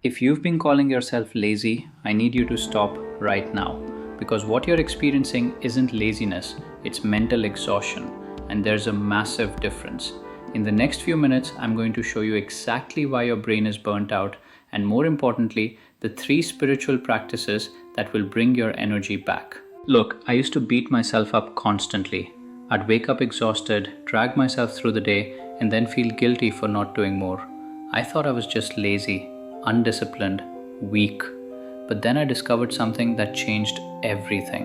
If you've been calling yourself lazy, I need you to stop right now. Because what you're experiencing isn't laziness, it's mental exhaustion. And there's a massive difference. In the next few minutes, I'm going to show you exactly why your brain is burnt out, and more importantly, the 3 spiritual practices that will bring your energy back. Look, I used to beat myself up constantly. I'd wake up exhausted, drag myself through the day, and then feel guilty for not doing more. I thought I was just lazy, undisciplined, weak. But then I discovered something that changed everything.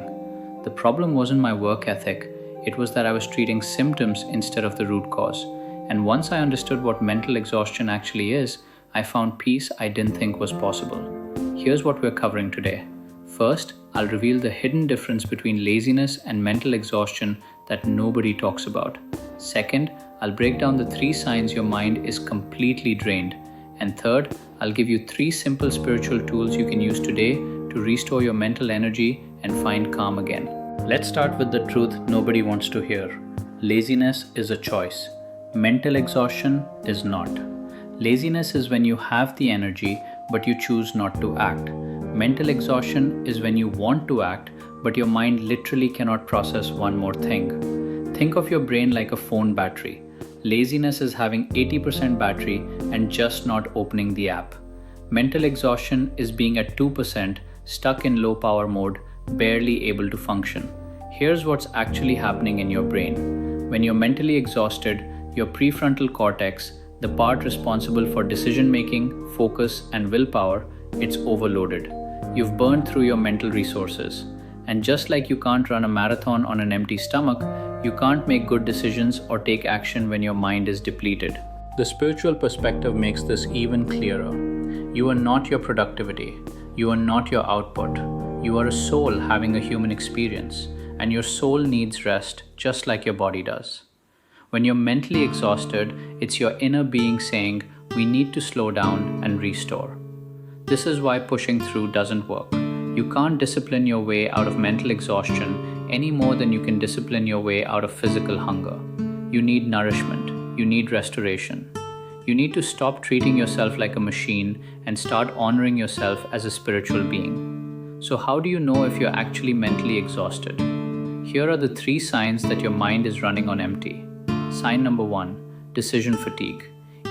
The problem wasn't my work ethic, it was that I was treating symptoms instead of the root cause. And once I understood what mental exhaustion actually is, I found peace I didn't think was possible. Here's what we're covering today. First, I'll reveal the hidden difference between laziness and mental exhaustion that nobody talks about. Second, I'll break down the 3 signs your mind is completely drained. And third, I'll give you 3 simple spiritual tools you can use today to restore your mental energy and find calm again. Let's start with the truth nobody wants to hear. Laziness is a choice. Mental exhaustion is not. Laziness is when you have the energy but you choose not to act. Mental exhaustion is when you want to act but your mind literally cannot process one more thing. Think of your brain like a phone battery. Laziness is having 80% battery and just not opening the app. Mental exhaustion is being at 2%, stuck in low power mode, barely able to function. Here's what's actually happening in your brain. When you're mentally exhausted, your prefrontal cortex, the part responsible for decision making, focus, and willpower, it's overloaded. You've burned through your mental resources. And just like you can't run a marathon on an empty stomach, you can't make good decisions or take action when your mind is depleted. The spiritual perspective makes this even clearer. You are not your productivity. You are not your output. You are a soul having a human experience, and your soul needs rest just like your body does. When you're mentally exhausted, it's your inner being saying, we need to slow down and restore. This is why pushing through doesn't work. You can't discipline your way out of mental exhaustion any more than you can discipline your way out of physical hunger. You need nourishment. You need restoration. You need to stop treating yourself like a machine and start honoring yourself as a spiritual being. So how do you know if you're actually mentally exhausted? Here are the 3 signs that your mind is running on empty. Sign number 1, decision fatigue.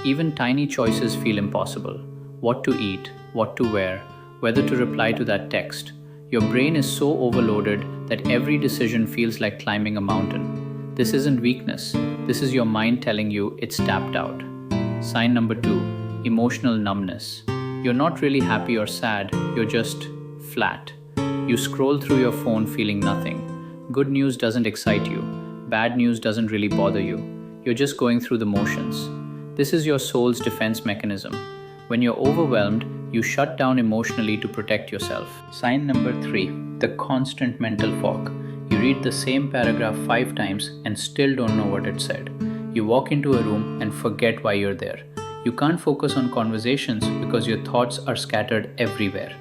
Even tiny choices feel impossible. What to eat, what to wear, whether to reply to that text. Your brain is so overloaded that every decision feels like climbing a mountain. This isn't weakness. This is your mind telling you it's tapped out. Sign number 2, emotional numbness. You're not really happy or sad, you're just flat. You scroll through your phone feeling nothing. Good news doesn't excite you. Bad news doesn't really bother you. You're just going through the motions. This is your soul's defense mechanism. When you're overwhelmed, you shut down emotionally to protect yourself. Sign number 3, the constant mental fog. You read the same paragraph 5 times and still don't know what it said. You walk into a room and forget why you're there. You can't focus on conversations because your thoughts are scattered everywhere.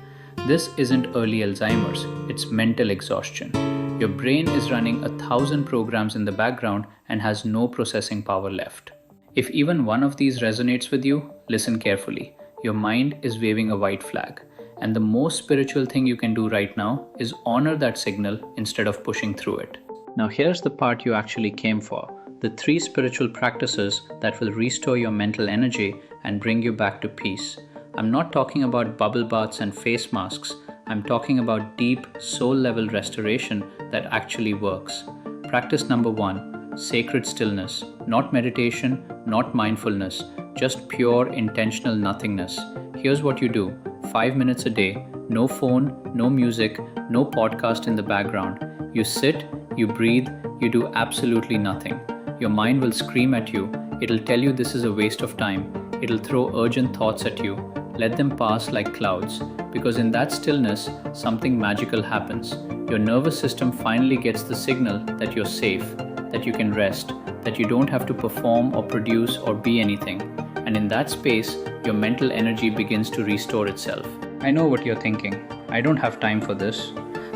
This isn't early Alzheimer's, it's mental exhaustion. Your brain is running 1,000 programs in the background and has no processing power left. If even one of these resonates with you, listen carefully. Your mind is waving a white flag. And the most spiritual thing you can do right now is honor that signal instead of pushing through it. Now here's the part you actually came for. The 3 spiritual practices that will restore your mental energy and bring you back to peace. I'm not talking about bubble baths and face masks. I'm talking about deep, soul-level restoration that actually works. Practice number 1, sacred stillness. Not meditation, not mindfulness, just pure intentional nothingness. Here's what you do. 5 minutes a day, no phone, no music, no podcast in the background. You sit, you breathe, you do absolutely nothing. Your mind will scream at you. It'll tell you this is a waste of time. It'll throw urgent thoughts at you. Let them pass like clouds. Because in that stillness, something magical happens. Your nervous system finally gets the signal that you're safe, that you can rest, that you don't have to perform or produce or be anything. And in that space, your mental energy begins to restore itself. I know what you're thinking. I don't have time for this.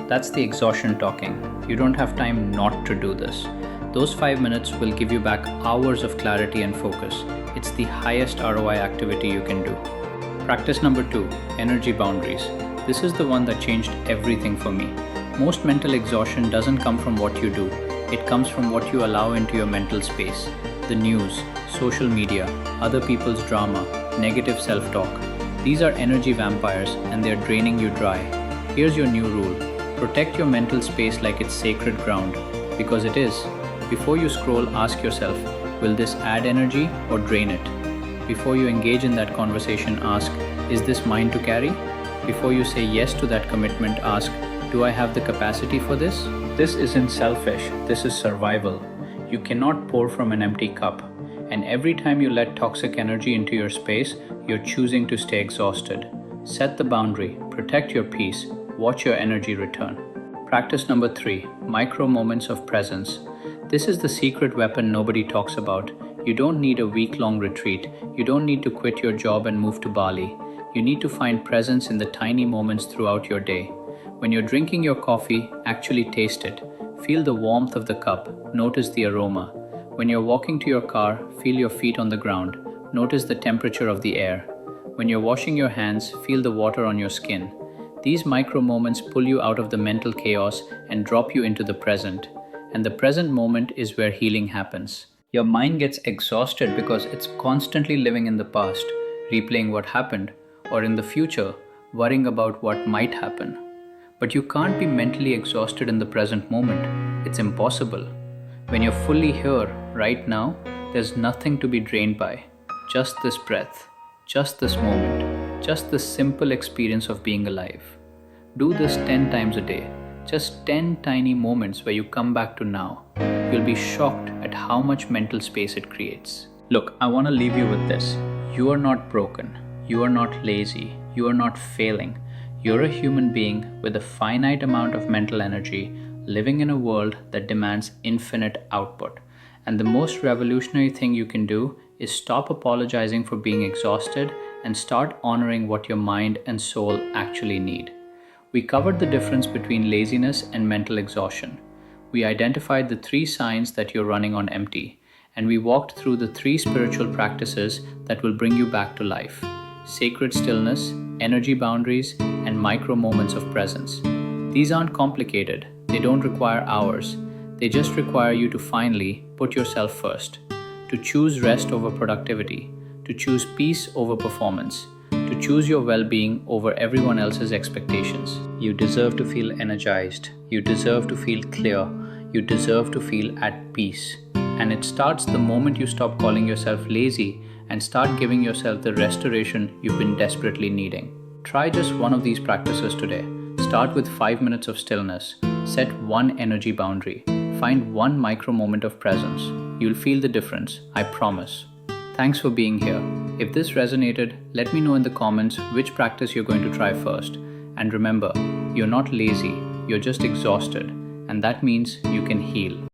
That's the exhaustion talking. You don't have time not to do this. Those 5 minutes will give you back hours of clarity and focus. It's the highest ROI activity you can do. Practice number 2, energy boundaries. This is the one that changed everything for me. Most mental exhaustion doesn't come from what you do, it comes from what you allow into your mental space. The news, social media, other people's drama, negative self-talk. These are energy vampires and they're draining you dry. Here's your new rule. Protect your mental space like it's sacred ground. Because it is. Before you scroll, ask yourself, will this add energy or drain it? Before you engage in that conversation, ask, is this mine to carry? Before you say yes to that commitment, ask, do I have the capacity for this? This isn't selfish, this is survival. You cannot pour from an empty cup. And every time you let toxic energy into your space, you're choosing to stay exhausted. Set the boundary, protect your peace, watch your energy return. Practice number 3, micro moments of presence. This is the secret weapon nobody talks about. You don't need a week-long retreat. You don't need to quit your job and move to Bali. You need to find presence in the tiny moments throughout your day. When you're drinking your coffee, actually taste it. Feel the warmth of the cup. Notice the aroma. When you're walking to your car, feel your feet on the ground. Notice the temperature of the air. When you're washing your hands, feel the water on your skin. These micro moments pull you out of the mental chaos and drop you into the present. And the present moment is where healing happens. Your mind gets exhausted because it's constantly living in the past, replaying what happened, or in the future, worrying about what might happen. But you can't be mentally exhausted in the present moment. It's impossible. When you're fully here, right now, there's nothing to be drained by. Just this breath, just this moment, just the simple experience of being alive. Do this 10 times a day. Just 10 tiny moments where you come back to now. You'll be shocked at how much mental space it creates. Look, I want to leave you with this. You are not broken. You are not lazy. You are not failing. You're a human being with a finite amount of mental energy living in a world that demands infinite output. And the most revolutionary thing you can do is stop apologizing for being exhausted and start honoring what your mind and soul actually need. We covered the difference between laziness and mental exhaustion. We identified the 3 signs that you're running on empty, and we walked through the 3 spiritual practices that will bring you back to life: sacred stillness, energy boundaries, and micro moments of presence. These aren't complicated. They don't require hours. They just require you to finally put yourself first, to choose rest over productivity, to choose peace over performance, to choose your well-being over everyone else's expectations. You deserve to feel energized. You deserve to feel clear. You deserve to feel at peace. And it starts the moment you stop calling yourself lazy and start giving yourself the restoration you've been desperately needing. Try just one of these practices today. Start with 5 minutes of stillness. Set one energy boundary. Find one micro moment of presence. You'll feel the difference, I promise. Thanks for being here. If this resonated, let me know in the comments which practice you're going to try first. And remember, you're not lazy, you're just exhausted, and that means you can heal.